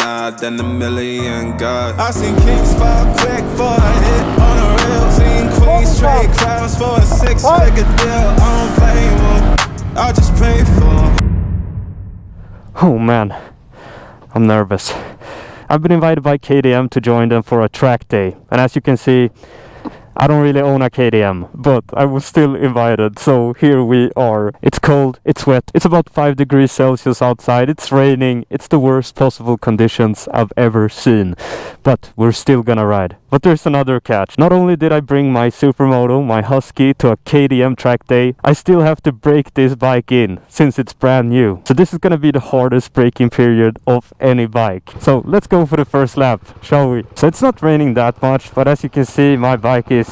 God than a million gods. I seen kings fall quick for a hit on a reel. Seen queens trade crowns for a six-figure deal. I don't blame them, I just pray for them. Oh man, I'm nervous. I've been invited by KTM to join them for a track day, and as you can see, I don't really own a KTM, but I was still invited, so here we are. It's cold, it's wet, it's about 5 degrees Celsius outside, it's raining, it's the worst possible conditions I've ever seen. But we're still gonna ride. But there's another catch. Not only did I bring my Supermoto, my Husky, to a KTM track day, I still have to break this bike in, since it's brand new. So this is gonna be the hardest braking period of any bike. So let's go for the first lap, shall we? So it's not raining that much, but as you can see, my bike is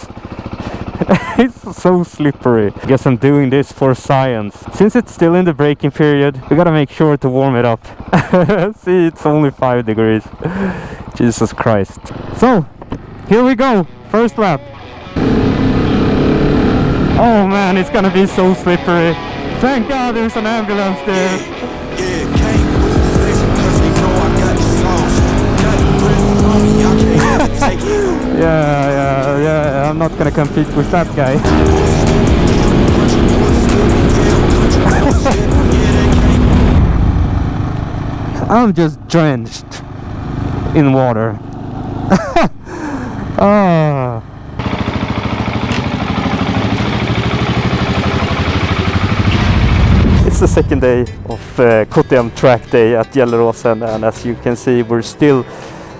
it's so slippery. I guess I'm doing this for science. Since it's still in the braking period, we gotta make sure to warm it up. See, it's only 5 degrees. Jesus Christ. So, here we go. First lap. Oh man, it's gonna be so slippery. Thank God there's an ambulance there. Yeah, I'm not gonna compete with that guy. I'm just drenched in water. Ah. It's the second day of KTM Track Day at Gelleråsen, and as you can see, we're still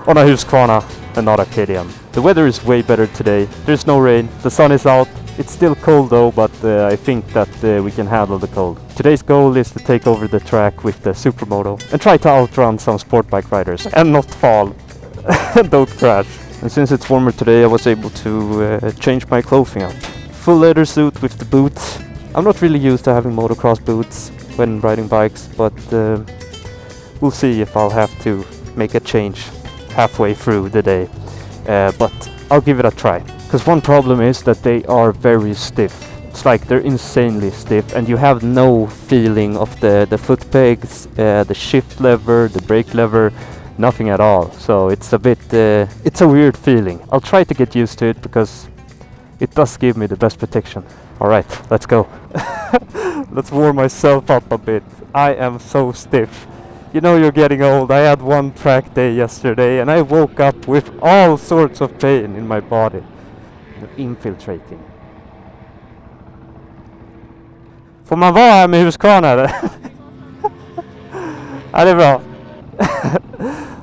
on a Husqvarna and not a KTM. The weather is way better today. There's no rain, the sun is out. It's still cold though, but I think that we can handle the cold. Today's goal is to take over the track with the Supermoto and try to outrun some sport bike riders and not fall and don't crash. And since it's warmer today, I was able to change my clothing up. Full leather suit with the boots. I'm not really used to having motocross boots when riding bikes, but we'll see if I'll have to make a change halfway through the day. But I'll give it a try. Because one problem is that they are very stiff. It's like they're insanely stiff, and you have no feeling of the foot pegs, the shift lever, the brake lever, nothing at all. So it's a bit, it's a weird feeling. I'll try to get used to it because it does give me the best protection. Alright, let's go. Let's warm myself up a bit. I am so stiff. You know you're getting old. I had one track day yesterday and I woke up with all sorts of pain in my body. Infiltrating. Får man vara här med Husqvarna eller? Ja, det är bra.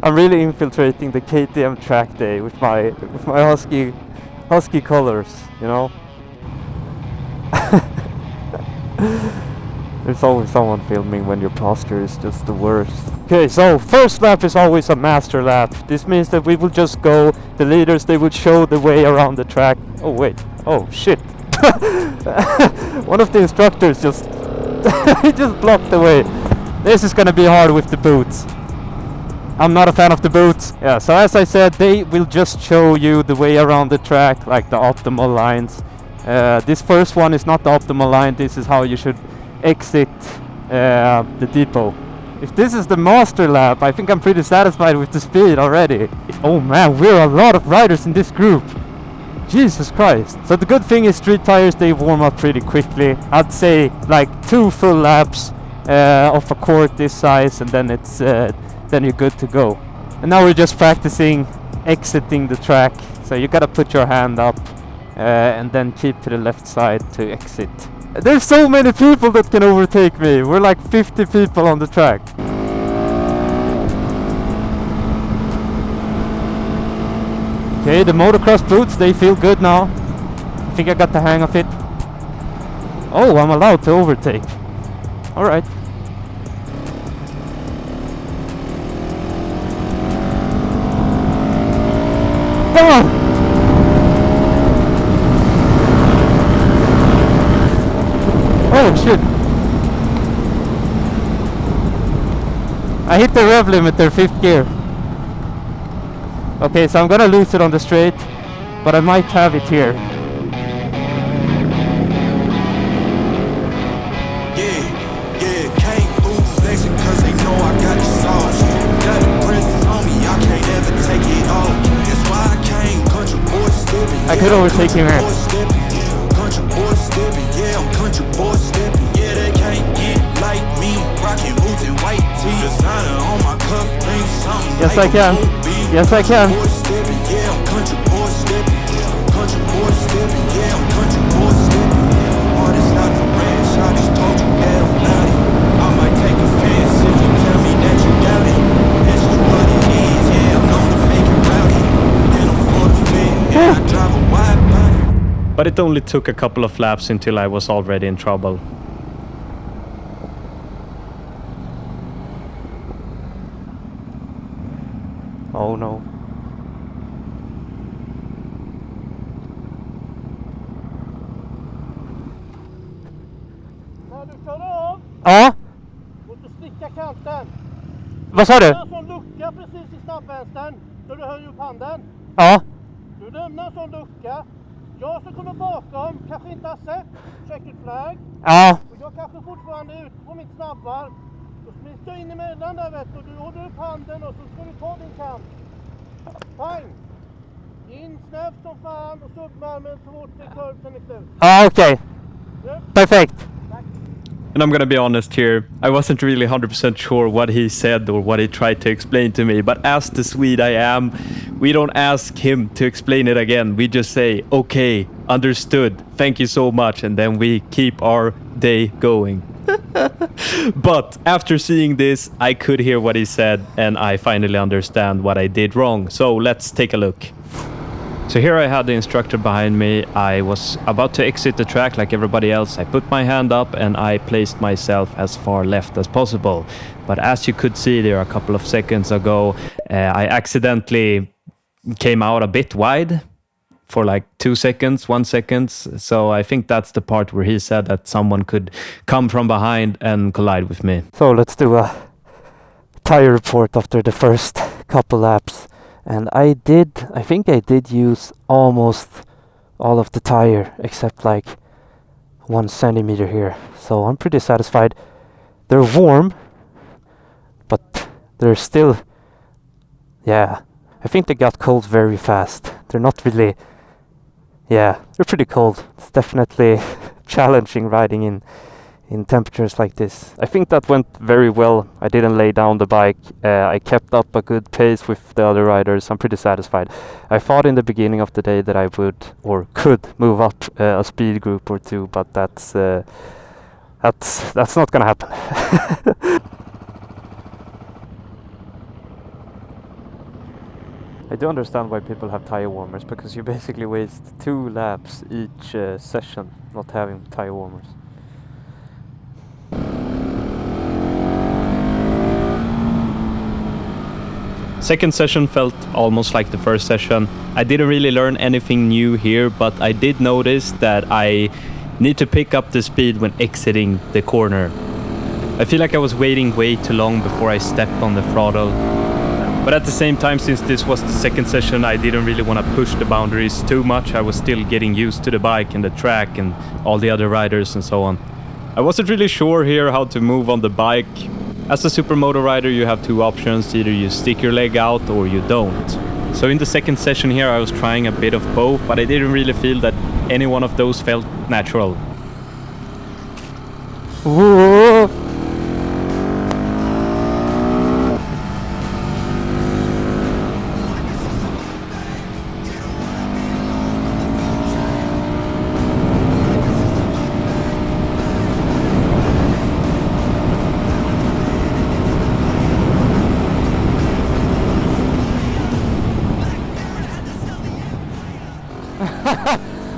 I'm really infiltrating the KTM Track Day with my Husky colors, you know. There's always someone filming when your posture is just the worst. Okay, so first lap is always a master lap. This means that we will just go, the leaders, they will show the way around the track. Oh wait, oh shit. One of the instructors just he just blocked the way. This is gonna be hard with the boots. I'm not a fan of the boots. Yeah, so as I said, they will just show you the way around the track, like the optimal lines. This first one is not the optimal line. This is how you should exit the depot. If this is the master lap, I think I'm pretty satisfied with the speed already. Oh man, we're a lot of riders in this group. Jesus Christ. So the good thing is street tires, they warm up pretty quickly. I'd say like 2 full laps of a court this size, and then it's then you're good to go. And now we're just practicing exiting the track. So you gotta put your hand up and then keep to the left side to exit. There's so many people that can overtake me. We're like 50 people on the track. Okay, the motocross boots, they feel good now. I think I got the hang of it. Oh, I'm allowed to overtake. Alright. Come on! Oh shit! I hit the rev limiter, 5th gear. Okay, so I'm gonna lose it on the straight, but I might have it here. could overtake him here. Country boy stepping, yeah, I'm country boy stepping. Yeah, they can't get like me. Rockin' boots and white tee. Designer on my cuff, ain't something. Yes, I can. Yes, I can. Boy stepping, yeah, I'm country boy stepping. Country boy stepping, yeah, I'm country boy stepping. Artists out the ranch, I just told you that I'm not it. I might take offense if you tell me that you doubt it. This is what it is, yeah, I'm known to make it rowdy. And I'm for the fin, and I drive a wide body. But it only took a couple of laps until I was already in trouble. Oh no. När du kör av, Ja, måste sticka kanten. vad sa du? Det är en sån lucka precis i snabbvänstern, så du höjer upp handen. Ja, Du lämnar en sån lucka. Jag som kommer bakom, kanske inte har sett, checkered flag. ja, Och jag kanske fortfarande är ute på mitt snabbvarv. Då smiter jag in emellan där vet du, och du håller upp handen och så ska du ta din kant. Pang! In snabbt som fan och så upp med armen så fort det kurven är slut. ja, okej. Perfekt. And I'm gonna be honest here, I wasn't really 100% sure what he said or what he tried to explain to me, but as the Swede I am, we don't ask him to explain it again. We just say, okay, understood, thank you so much, and then we keep our day going. But after seeing this, I could hear what he said, and I finally understand what I did wrong. So let's take a look. So here I had the instructor behind me. I was about to exit the track like everybody else. I put my hand up and I placed myself as far left as possible. But as you could see there a couple of seconds ago, I accidentally came out a bit wide for like 2 seconds, 1 second. So I think that's the part where he said that someone could come from behind and collide with me. So let's do a tire report after the first couple laps. And I think I did use almost all of the tire except like 1 centimeter here. So I'm pretty satisfied. They're warm, but they're still, yeah, I think they got cold very fast. They're not really, yeah, they're pretty cold. It's definitely challenging riding in temperatures like this. I think that went very well. I didn't lay down the bike. I kept up a good pace with the other riders. I'm pretty satisfied. I thought in the beginning of the day that I would or could move up a speed group or two, but that's not gonna happen. I do understand why people have tire warmers, because you basically waste 2 laps each session not having tire warmers. Second session felt almost like the first session. I didn't really learn anything new here, but I did notice that I need to pick up the speed when exiting the corner. I feel like I was waiting way too long before I stepped on the throttle. But at the same time, since this was the second session, I didn't really want to push the boundaries too much. I was still getting used to the bike and the track and all the other riders and so on. I wasn't really sure here how to move on the bike. As a Supermoto rider, you have 2 options. Either you stick your leg out or you don't. So in the second session here, I was trying a bit of both, but I didn't really feel that any one of those felt natural. Whoa.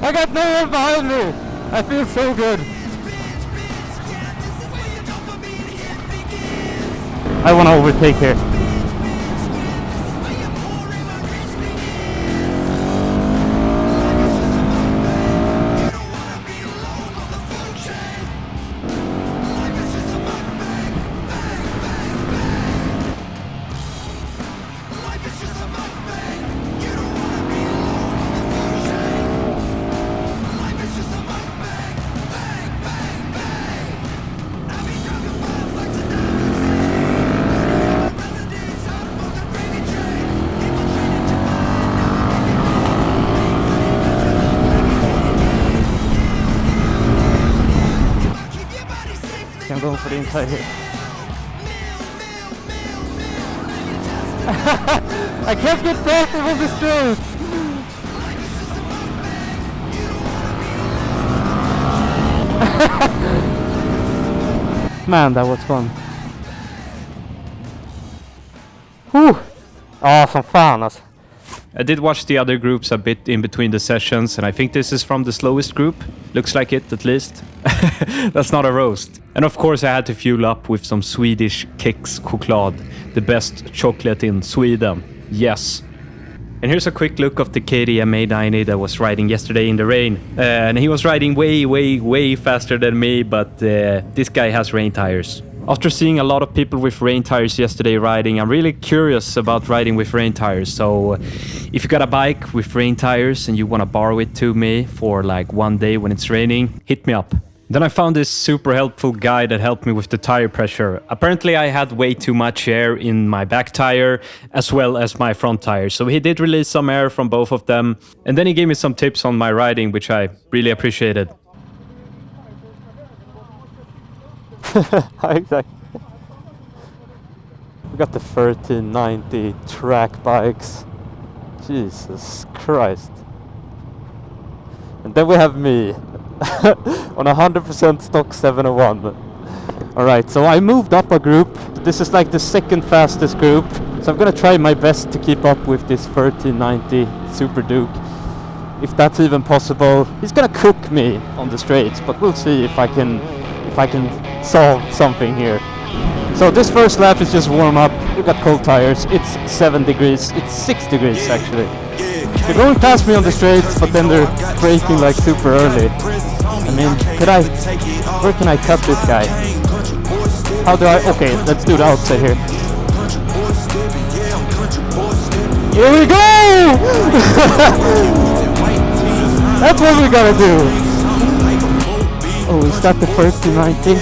I got no one behind me. I feel so good. I want to overtake here. for the entire hit. I can't get back on the straight! Man, that was fun. Whew! Ja, som fan alltså. I did watch the other groups a bit in between the sessions, and I think this is from the slowest group. Looks like it, at least. That's not a roast. And of course I had to fuel up with some Swedish Kex choklad, the best chocolate in Sweden. Yes. And here's a quick look of the KTM A90 that was riding yesterday in the rain. And he was riding way faster than me, but this guy has rain tires. After seeing a lot of people with rain tires yesterday riding, I'm really curious about riding with rain tires. So if you got a bike with rain tires and you want to borrow it to me for like one day when it's raining, hit me up. Then I found this super helpful guy that helped me with the tire pressure. Apparently I had way too much air in my back tire as well as my front tire. So he did release some air from both of them. And then he gave me some tips on my riding, which I really appreciated. Exactly. We got the 1390 track bikes. Jesus Christ. And then we have me on 100% stock 701. Alright, so I moved up a group. This is like the second fastest group. So I'm gonna try my best to keep up with this 1390 Super Duke. If that's even possible. He's gonna cook me on the straights, but we'll see if I can solve something here. So this first lap is just warm up. We got cold tires. It's 7 degrees. It's 6 degrees actually. They're going past me on the straights, but then they're braking like super early. I mean, where can I cut this guy? How do I? Okay, let's do the outside here. Here we go! That's what we gotta do. Oh, is that the 1390?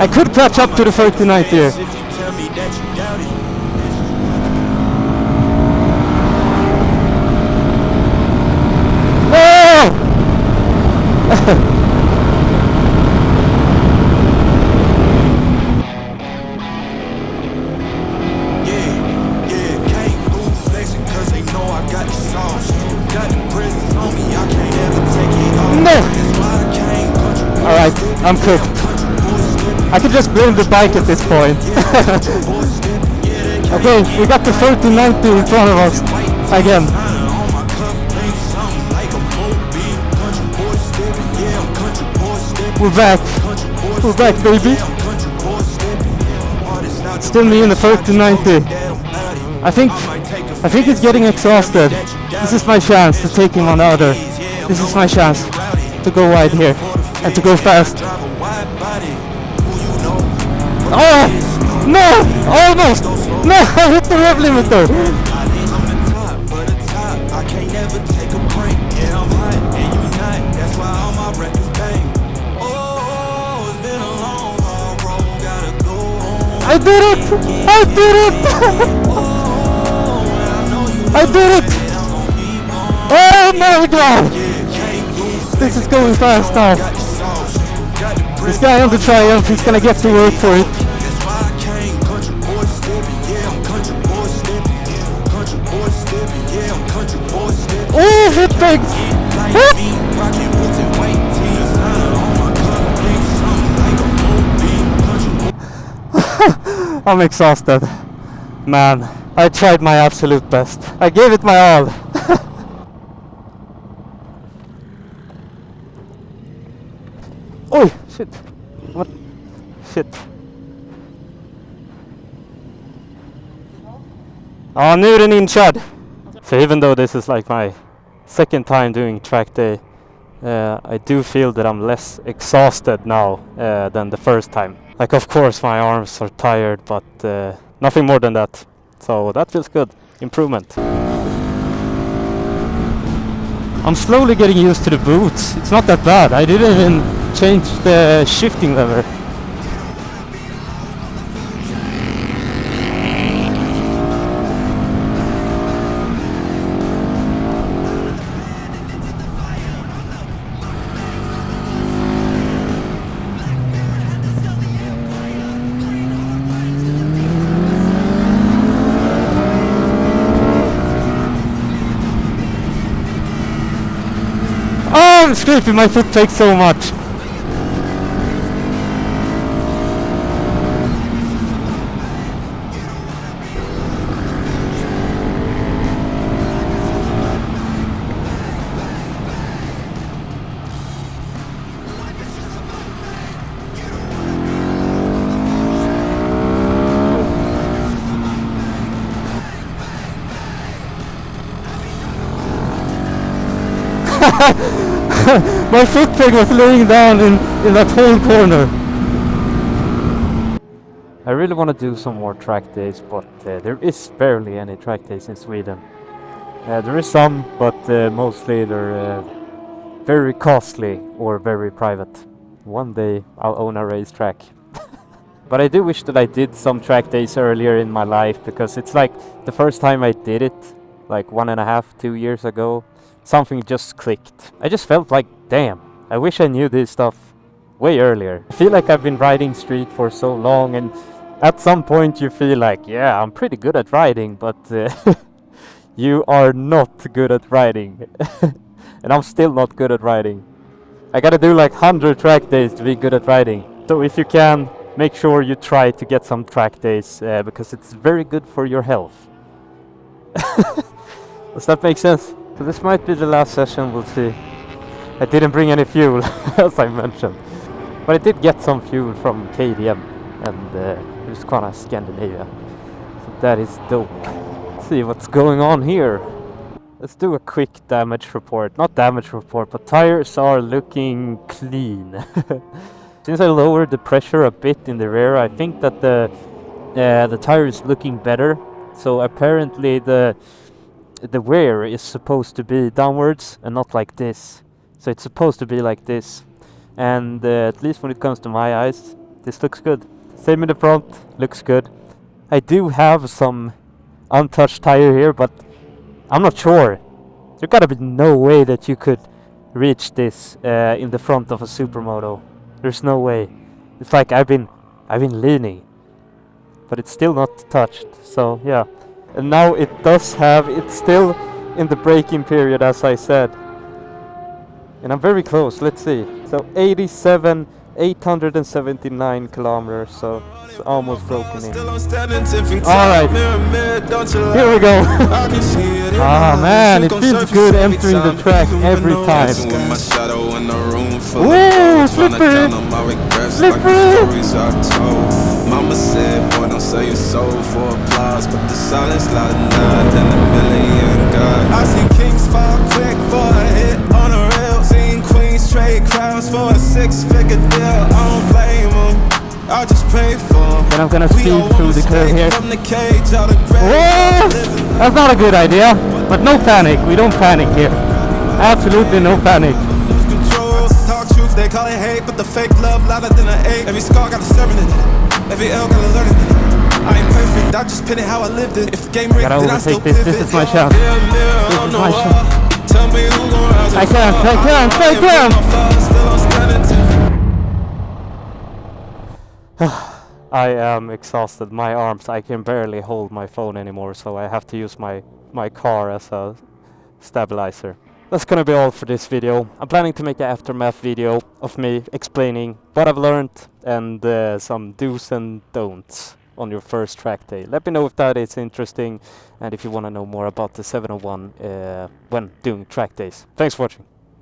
I could catch up to the 1390 here. Oh! Alright, I'm cooked. I could just blame the bike at this point. Okay, we got the 1390 in front of us. Again. We're back. We're back, baby. Still me in the 1390. I think he's getting exhausted. This is my chance to take him on the other. This is my chance to go wide here and to go fast. Oh! No! Almost! No! I hit the rev limiter! I did it! I did it! I did it! Oh my god! This is going fast now. This guy on the Triumph, he's gonna get to work for it. Oh, hit pegs! I'm exhausted. Man, I tried my absolute best. I gave it my all. Oh, shit. What? Shit. Ja, nu är den inkörd. So even though this is like my second time doing track day, I do feel that I'm less exhausted now than the first time. Like, of course my arms are tired, but nothing more than that. So that feels good. Improvement. I'm slowly getting used to the boots. It's not that bad. I didn't even change the shifting lever. scraping my foot brake so much. My foot brake was laying down in that whole corner. I really want to do some more track days, but there is barely any track days in Sweden. There is some, but mostly they're very costly or very private. One day I'll own a racetrack. But I do wish that I did some track days earlier in my life, because it's like the first time I did it, like 1.5, 2 years ago, something just clicked. I just felt like, damn, I wish I knew this stuff way earlier. I feel like I've been riding street for so long, and at some point you feel like, yeah, I'm pretty good at riding, but you are not good at riding. And I'm still not good at riding. I gotta do like 100 track days to be good at riding. So if you can, make sure you try to get some track days, because it's very good for your health. Does that make sense? So this might be the last session, we'll see. I didn't bring any fuel, as I mentioned. But I did get some fuel from KTM and Husqvarna Scandinavia. So that is dope. Let's see what's going on here. Let's do a quick damage report. Not damage report, but tires are looking clean. Since I lowered the pressure a bit in the rear, I think that the tire is looking better. So apparently the wear is supposed to be downwards and not like this. So it's supposed to be like this. And at least when it comes to my eyes, this looks good. Same in the front, looks good. I do have some untouched tire here, but I'm not sure. There gotta be no way that you could reach this in the front of a Supermoto. There's no way. It's like I've been leaning, but it's still not touched. So yeah. And now it does have, it's still in the braking period, as I said. And I'm very close, let's see. So 879 kilometers, so it's almost broken in. Alright, here we go. Ah man, it feels good entering the track every time. Woo, slippery! Slippery! Mama said, boy, don't sell your soul for applause, but the silence louder than a million God. I seen kings fall quick for a hit on a rail. Seen queens trade crowns for a 6-figure deal. I don't blame them, I just pray for them. Then I'm gonna speed through the curve here. Whoa! That's not a good idea, but no panic. We don't panic here. Absolutely no panic. They call it hate, but the fake love louder than an 8. Every scar got a sermon in it. Every L got a learning in it. I ain't perfect, I just pin it how I lived it. If the game rigged, then I still pivot. This is my shot. This is my shot. Tell me who gon' rise. I can't. I am exhausted. My arms, I can barely hold my phone anymore, so I have to use my car as a stabilizer. That's gonna be all for this video. I'm planning to make an aftermath video of me explaining what I've learned and some do's and don'ts on your first track day. Let me know if that is interesting and if you want to know more about the 701 when doing track days. Thanks for watching.